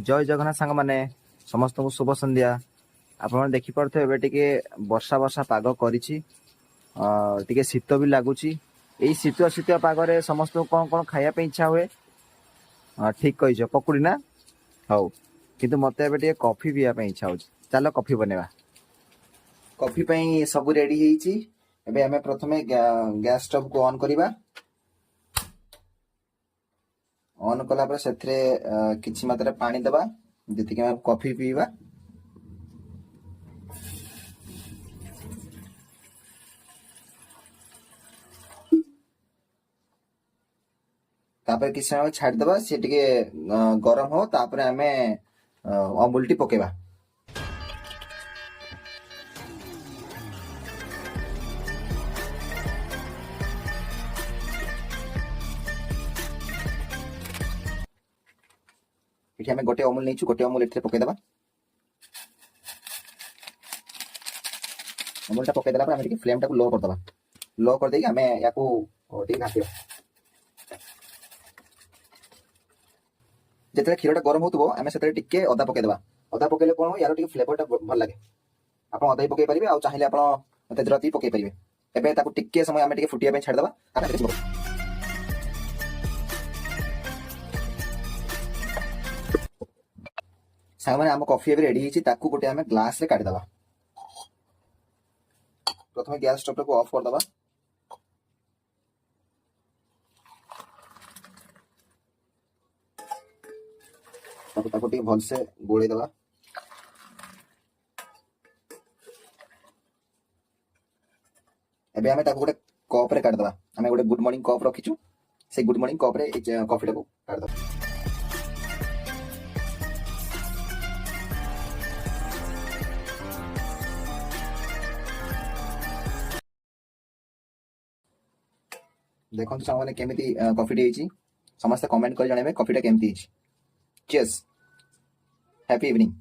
जय जगन्नाथ सांग माने समस्त को शुभ संध्या। आपण देखि पड़थे एबे टिके वर्षा वर्षा पाग करिछि, टिके शीत भी लागुछि। एई शीत शीत पाग रे समस्त को कोन कोन खाया पे इच्छा हुए? ठीक कहिछ, पकुड़ी ना? हौ, किंतु मते एबे टिके कॉफी पिया पे इच्छा होछि। चलो कॉफी बनेवा। कॉफी पई सब रेडी हेछि। एबे हमें प्रथमे गैस स्टोव को ऑन करिवा। ऑन कला पर सेथरे किछि मात्रा पानी दबा, जेति के हम कॉफी पीवा। तापर किछि समय छाड़ दबा, से टिके गरम हो, तापर हमें अमूल टी पकेबा। इठी हमें गोटे अमूल नेछु, गोटे अमूल एथे पके दबा। अमूल टा पके देला पर हमें टिके फ्लेम टा को लो कर दबा। लो कर देई हमें याकू टिके घाटियो। जेतरे खीर टा गरम होतबो हमें सेतरे टिके अदा पके दबा। अदा पकेले कोन हो, यार टिके फ्लेवर टा भल लागे। आपण अदा ही पके परिबे, आ चाहिले आपण तेजराती पके परिबे। एबे ताकू टिके समय हमें टिके फुटिया पे छाड़ दबा। सामने आम कॉफी एबे रेडी हिची, ताकू गोटे हमें ग्लास रे काटी दबा। प्रथमे गैस स्टोव को ऑफ कर दबा। ताकू टिके भल से गोळे दबा। एबे हमें ताकू गोटे कप रे काट दबा। हमें गोटे गुड मॉर्निंग कप रखिछु, से गुड मॉर्निंग कप रे ए कॉफी टा को काट दबा। देखो सामने केमिति कॉफी टी हिची, समस्त कमेंट कर जणाबे कॉफी टा केमिति हिची। Cheers, happy evening.